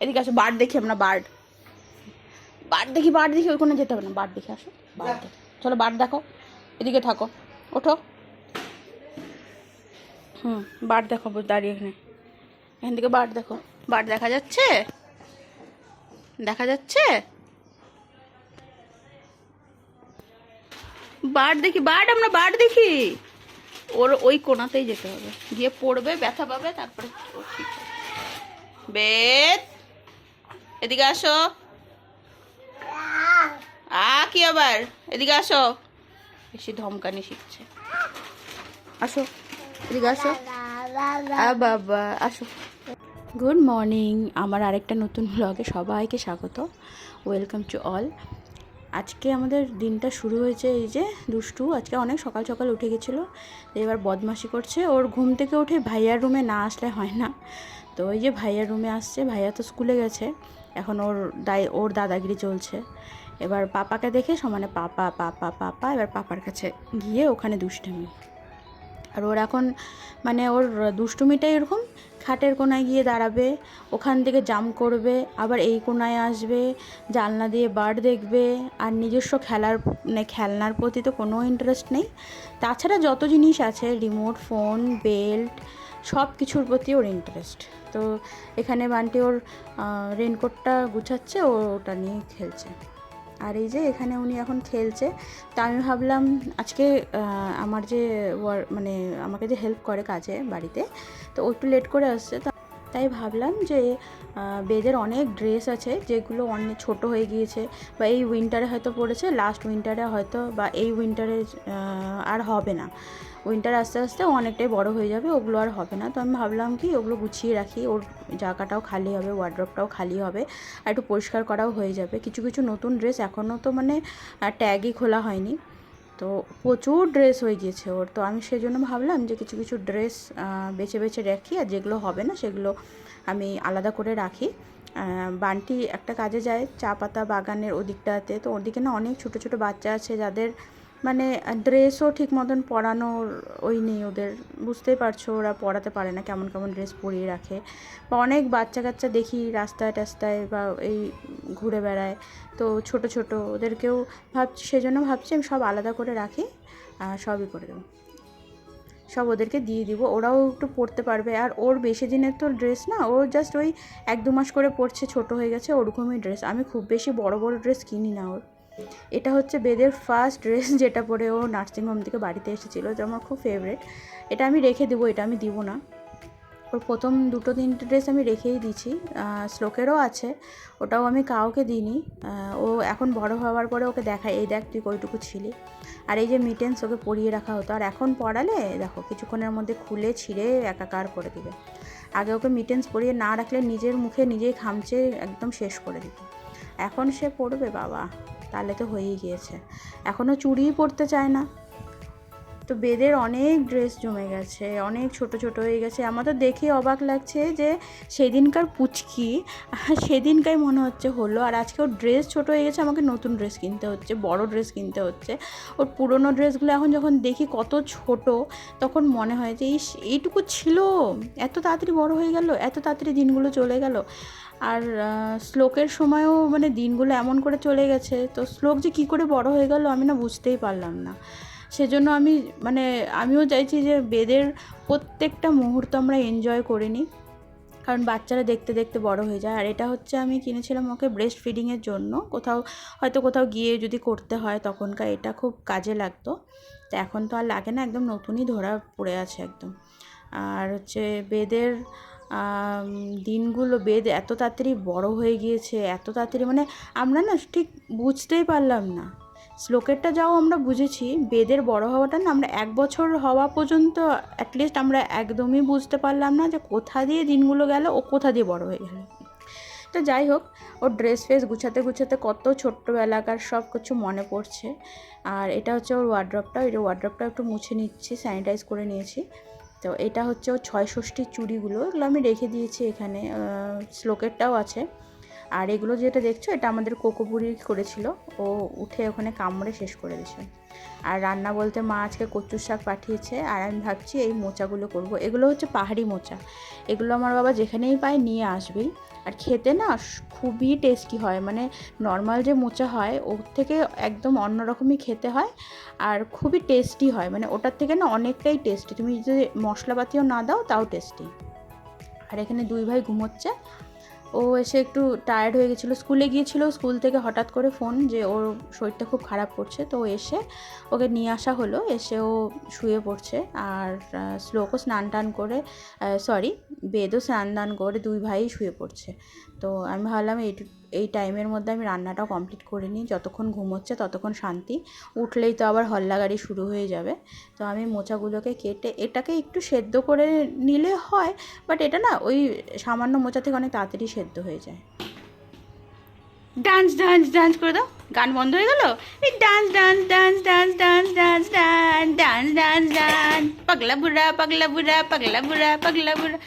এদিকে আসো, বার্ড দেখি আমরা, বার্ড দেখি ওই কোনো যেতে হবে না, বার্ড দেখে আসো, বার্ড দেখো, চলো বার্ড দেখো, এদিকে থাকো, ওঠো। বার্ড দেখো, দাঁড়িয়ে এখান থেকে বার্ড দেখো, বার্ড দেখা যাচ্ছে, বার্ড দেখি, আমরা বার্ড দেখি। ওর ওই কোণাতেই যেতে হবে, গিয়ে পড়বে, ব্যথা পাবে, তারপরে ঠিক হবে। বেদ, এদিকে আসো। কি আবার, এদিকে আসো, বেশি ধমকানি শিখছে। আসো, এদিকে আসো, বাবা আসো। গুড মর্নিং, আমার আরেকটা নতুন ব্লগে সবাইকে স্বাগত, ওয়েলকাম টু অল। আজকে আমাদের দিনটা শুরু হয়েছে, এই যে দুষ্টু আজকে অনেক সকাল সকাল উঠে গেছিলো, এবার বদমাশি করছে। ওর ঘুম থেকে উঠে ভাইয়ার রুমে না আসলে হয় না, তো ওই যে ভাইয়ার রুমে আসছে। ভাইয়া তো স্কুলে গেছে, এখন ওর দাদাগিরি চলছে। এবার পাপাকে দেখে সমানে পাপা পাপা পাপা, এবার পাপার কাছে গিয়ে ওখানে দুষ্টুমি। আর ওর এখন মানে ওর দুষ্টুমিটাই এরকম, খাটের কোনায় গিয়ে দাঁড়াবে, ওখান থেকে জাম্প করবে, আবার এই কোনায় আসবে, জানলা দিয়ে বার্ড দেখবে। আর নিজস্ব খেলনার প্রতি তো কোনো ইন্টারেস্ট নেই। তাছাড়া যত জিনিস আছে, রিমোট, ফোন, বেল্ট, সব কিছুর প্রতি ওর ইন্টারেস্ট। তো এখানে বান্টি ওর রেনকোটটা গুছাচ্ছে, ও ওটা নিয়ে খেলছে। আর এই যে এখানে উনি এখন খেলছে। তা আমি ভাবলাম আজকে আমার যে মানে আমাকে যে হেল্প করে কাজে বাড়িতে, তো ও একটু লেট করে আসছে, তাই ভাবলাম যে বেদের অনেক ড্রেস আছে যেগুলো অনেক ছোট হয়ে গিয়েছে, বা এই উইন্টারে হয়তো পড়েছে, লাস্ট উইন্টারে হয়তো, বা এই উইন্টারে আর হবে না, উইন্টার আস্তে আস্তে অনেকটাই বড় হয়ে যাবে, ওগুলো আর হবে না। তো আমি ভাবলাম কি ওগুলো গুছিয়ে রাখি, ওর জায়গাটাও খালি হবে, ওয়ার্ড্রপটাও খালি হবে, আর একটু পরিষ্কার করাও হয়ে যাবে। কিছু কিছু নতুন ড্রেস এখনও তো মানে ট্যাগই খোলা হয়নি, তো প্রচুর ড্রেস হয়ে গিয়েছে ওর। তো আমি সেজন্য ভাবলাম যে কিছু কিছু ড্রেস বেছে বেছে রাখি, আর যেগুলো হবে না সেগুলো আমি আলাদা করে রাখি। বান্টি একটা কাজে যায় চা পাতা বাগানের ওদিকটাতে, তো ওদিকে না অনেক ছোটো ছোটো বাচ্চা আছে যাদের মানে ড্রেসও ঠিক মতন পরানোর ওই নেই ওদের, বুঝতেই পারছো, ওরা পরাতে পারে না, কেমন কেমন ড্রেস পরিয়ে রাখে। বা অনেক বাচ্চা কাচ্চা দেখি রাস্তায় টাস্তায় বা এই ঘুরে বেড়ায়, তো ছোট ছোট ওদেরকেও সেজন্য ভাবছি আমি সব আলাদা করে রাখি, সবই করে দেবো, সব ওদেরকে দিয়ে দিব, ওরাও একটু পরতে পারবে। আর ওর বেশি দিনের তো ড্রেস না, ওর জাস্ট ওই 1-2 মাস করে পরছে, ছোট হয়ে গেছে ওরকমই ড্রেস। আমি খুব বেশি বড় বড় ড্রেস কিনি না ওর। এটা হচ্ছে বেদের ফার্স্ট ড্রেস, যেটা পরে ও নার্সিংহোম থেকে বাড়িতে এসেছিলো, যে আমার খুব ফেভারিট। এটা আমি রেখে দেবো, এটা আমি দিব না। ওর প্রথম 2-3টে ড্রেস আমি রেখেই দিয়েছি, শ্লোকেরও আছে, ওটাও আমি কাউকে দিইনি। ও এখন বড় হওয়ার পরে ওকে দেখাই, এই দেখ তুই কইটুকু ছিলি। আর এই যে মিটেন্স ওকে পরিয়ে রাখা হতো, আর এখন পরালে দেখো কিছুক্ষণের মধ্যে খুলে ছিঁড়ে একাকার করে দিবে। আগে ওকে মিটেন্স পরিয়ে না রাখলে নিজের মুখে নিজেই খামচে একদম শেষ করে দিত। এখন সে পরবে বাবা, তাহলে তো হয়েই গিয়েছে, এখনও চুড়িই পরতে চায় না। তো বেদের অনেক ড্রেস জমে গেছে, অনেক ছোট ছোট হয়ে গেছে। আমার তো দেখে অবাক লাগছে যে সেদিনকার পুচকি সেদিনকাই মনে হচ্ছে হলো, আর আজকে ওর ড্রেস ছোট হয়ে গেছে, আমাকে নতুন ড্রেস কিনতে হচ্ছে, বড় ড্রেস কিনতে হচ্ছে। ওর পুরনো ড্রেসগুলো এখন যখন দেখি কত ছোট, তখন মনে হয় যে এইটুকু ছিল, এত তাড়াতাড়ি বড় হয়ে গেল, এত তাড়াতাড়ি দিনগুলো চলে গেল। আর শ্লোকের সময়ও মানে দিনগুলো এমন করে চলে গেছে, তো শ্লোক যে কী করে বড় হয়ে গেল আমি না বুঝতেই পারলাম না। সেজন্য আমিও চাইছি যে বেদের প্রত্যেকটা মুহূর্ত আমরা এনজয় করে নিই, কারণ বাচ্চারা দেখতে দেখতে বড় হয়ে যায়। আর এটা হচ্ছে আমি কিনেছিলাম ওকে ব্রেস্ট ফিডিংয়ের জন্য, কোথাও গিয়ে যদি করতে হয় তখনকার এটা খুব কাজে লাগতো। তো এখন তো আর লাগে না, একদম নতুনই ধরা পড়ে আছে একদম। আর হচ্ছে বেদের দিনগুলো, বেদ এত তাড়াতাড়ি বড় হয়ে গিয়েছে, এত তাড়াতাড়ি মানে আমরা না ঠিক বুঝতেই পারলাম না। শ্লোকেরটা যাও আমরা বুঝেছি, বেদের বড় হওয়াটা না আমরা 1 বছর হওয়া পর্যন্ত অ্যাটলিস্ট আমরা একদমই বুঝতে পারলাম না যে কোথা দিয়ে দিনগুলো গেল, ও কোথা দিয়ে বড় হয়ে গেল। তো যাই হোক, ওর ড্রেস ফ্রেস গুছাতে গুছাতে কত ছোট্টবেলাকার সব কিছু মনে পড়ছে। আর এটা হচ্ছে ওর ওয়ার্ড্রপটা, একটু মুছে নিচ্ছি, স্যানিটাইজ করে নিয়েছি। তো এটা হচ্ছে ওর 6 ষষ্ঠীর চুড়িগুলো, এগুলো আমি রেখে দিয়েছি এখানে, শ্লোকেরটাও আছে। আর এগুলো যেটা দেখছো এটা আমাদের কোকোপুরি করেছিল, ও উঠে ওখানে কামড়ে শেষ করে দিয়েছে। আর রান্না বলতে মা আজকে কচুর শাক পাঠিয়েছে, আর আমি ভাবছি এই মোচাগুলো করব। এগুলো হচ্ছে পাহাড়ি মোচা, এগুলো আমার বাবা যেখানেই পায় নিয়ে আসবেই। আর খেতে না খুবই টেস্টি হয়, মানে নর্মাল যে মোচা হয় ওর থেকে একদম অন্যরকমই খেতে হয়, আর খুবই টেস্টি হয়, মানে ওটার থেকে না অনেকটাই টেস্টি, তুমি যদি মশলাপাতিও না দাও তাও টেস্টি। আর এখানে দুই ভাই ঘুমোচ্ছে, ও এসে একটু টায়ার্ড হয়ে গেছিলো, স্কুলে গিয়েছিলো, স্কুল থেকে হঠাৎ করে ফোন যে ওর শরীরটা খুব খারাপ করছে, তো এসে ওকে নিয়ে আসা হলো, এসে ও শুয়ে পড়ছে। আর শ্লোকও স্নান টান করে, সরি বেদও স্নান টান করে দুই ভাই শুয়ে পড়ছে। তো আমি ভাবলাম এই টাইমের মধ্যে আমি রান্নাটাও কমপ্লিট করে নিই, যতক্ষণ ঘুমোচ্ছে ততক্ষণ শান্তি, উঠলেই তো আবার হল্লাগাড়ি শুরু হয়ে যাবে। তো আমি মোচাগুলোকে কেটে এটাকে একটু সেদ্ধ করে নিলে হয়, বাট এটা না ওই সামান্য মোচা থেকে অনেক তাড়াতাড়ি সেদ্ধ হয়ে যায়। ডান্স ডান্স ডান্স করে দাও, গান বন্ধ হয়ে গেল। এই dance dance dance dance dance dance dance dance dance dance, পাগলা বুড়া পাগলা বুড়া পাগলা বুড়া পাগলা বুড়া,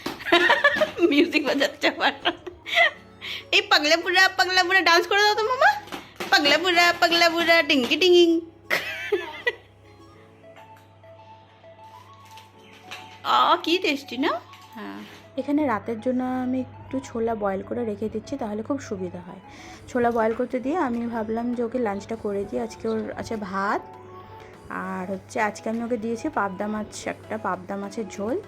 মিউজিক বাজাচ্ছে আবার। এই পাগলা বুড়া ডান্স করে দাও তো মামা, পাগলা বুড়া টিঙ্কি টিঙ্গি। কি টেস্টি না। হ্যাঁ, এখানে রাতের জন্য আমি একটু ছোলা বয়েল করে রেখে দিচ্ছি, তাহলে খুব সুবিধা হয়। ছোলা বয়েল করতে দিয়ে আমি ভাবলাম যে ওকে লাঞ্চটা করে দিই। আজকে ওর আছে ভাত, আর হচ্ছে আজকে আমি ওকে দিয়েছি পাবদা মাছ, একটা পাবদা মাছের ঝোল।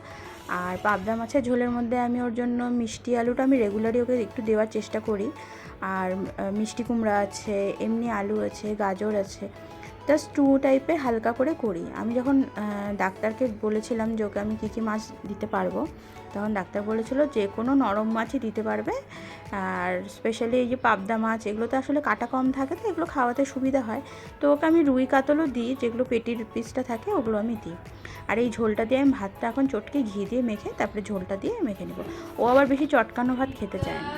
আর পাবদা মাছের ঝোলের মধ্যে আমি ওর জন্য মিষ্টি আলুটা আমি রেগুলারই ওকে একটু দেওয়ার চেষ্টা করি, আর মিষ্টি কুমড়া আছে, এমনি আলু আছে, গাজর আছে, জাস্ট স্টু টাইপের হালকা করে করি। আমি যখন ডাক্তারকে বলেছিলাম যে ওকে আমি কী কী মাছ দিতে পারবো, তখন ডাক্তার বলেছিল যে কোনো নরম মাছই দিতে পারবে, আর স্পেশালি এই যে পাবদা মাছ এগুলোতে আসলে কাটা কম থাকে, তো এগুলো খাওয়াতে সুবিধা হয়। তো ওকে আমি রুই কাতলও দিই, যেগুলো পেটির পিসটা থাকে ওগুলো আমি দিই। আর এই ঝোলটা দিয়ে আমি ভাতটা এখন চটকে ঘি দিয়ে মেখে তারপরে ঝোলটা দিয়ে মেখে নেব। ও আবার বেশি চটকানো ভাত খেতে চায় না।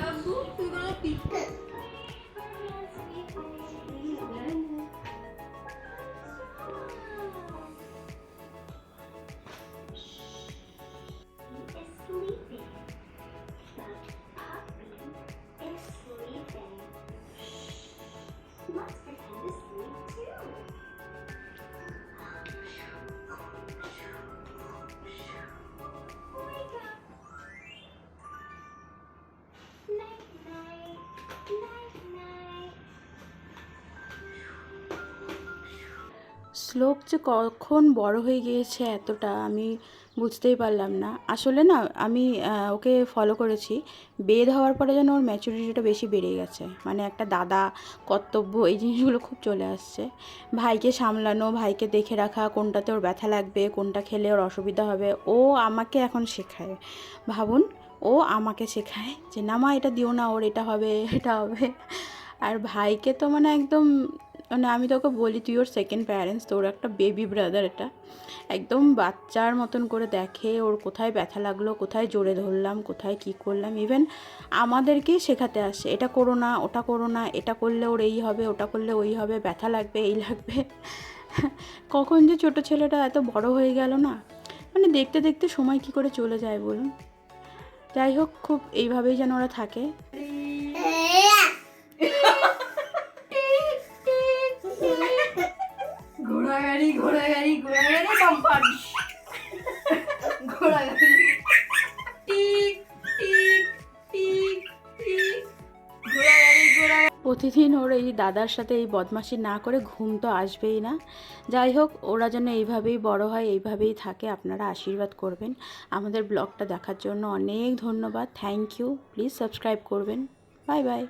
শ্লোক যে কখন বড় হয়ে গিয়েছে এতটা আমি বুঝতেই পারলাম না। আসলে না আমি ওকে ফলো করেছি, বেদ হওয়ার পরে যেন ওর ম্যাচুরিটিটা বেশি বেড়ে গেছে, মানে একটা দাদা কর্তব্য এই জিনিসগুলো খুব চলে আসছে। ভাইকে সামলানো, ভাইকে দেখে রাখা, কোনটাতে ওর ব্যথা লাগবে, কোনটা খেলে ওর অসুবিধা হবে, ও আমাকে এখন শেখায়। ভাবুন, ও আমাকে শেখায় যে না মা এটা দিও না, ওর এটা হবে এটা হবে। আর ভাইকে তো মানে একদম, মানে আমি তোকে বলি তুই ওর সেকেন্ড প্যারেন্টস, তোর একটা বেবি ব্রাদার, এটা একদম বাচ্চার মতন করে দেখে, ওর কোথায় ব্যথা লাগলো, কোথায় জোরে ধরলাম, কোথায় কি করলাম, ইভেন আমাদেরকেই শেখাতে আসে এটা করো না ওটা করো না, এটা করলে ওর এই হবে, ওটা করলে ওই হবে, ব্যথা লাগবে এই লাগবে। কখন যে ছোট ছেলেটা এত বড় হয়ে গেল না, মানে দেখতে দেখতে সময় কি করে চলে যায় বলুন। যাই হোক, খুব এইভাবেই যেন ওরা থাকে। ঘোড়াগাড়ি ঘোড়াগাড়ি ঘোড়াগাড়ি কম্পাস, ঘোড়াগাড়ি টিক টিক টিক টিক, ঘোড়াগাড়ি ঘোড়াগাড়ি। প্রতিদিন ওর এই দাদার সাথে এই বদমাশি না করে ঘুম তো আসবেই না। যাই হোক, ওরা যেন এইভাবেই বড় হয়, এইভাবেই থাকে, আপনারা আশীর্বাদ করবেন। আমাদের ব্লগটা দেখার জন্য অনেক ধন্যবাদ, থ্যাংক ইউ, প্লিজ সাবস্ক্রাইব করবেন। Bye bye.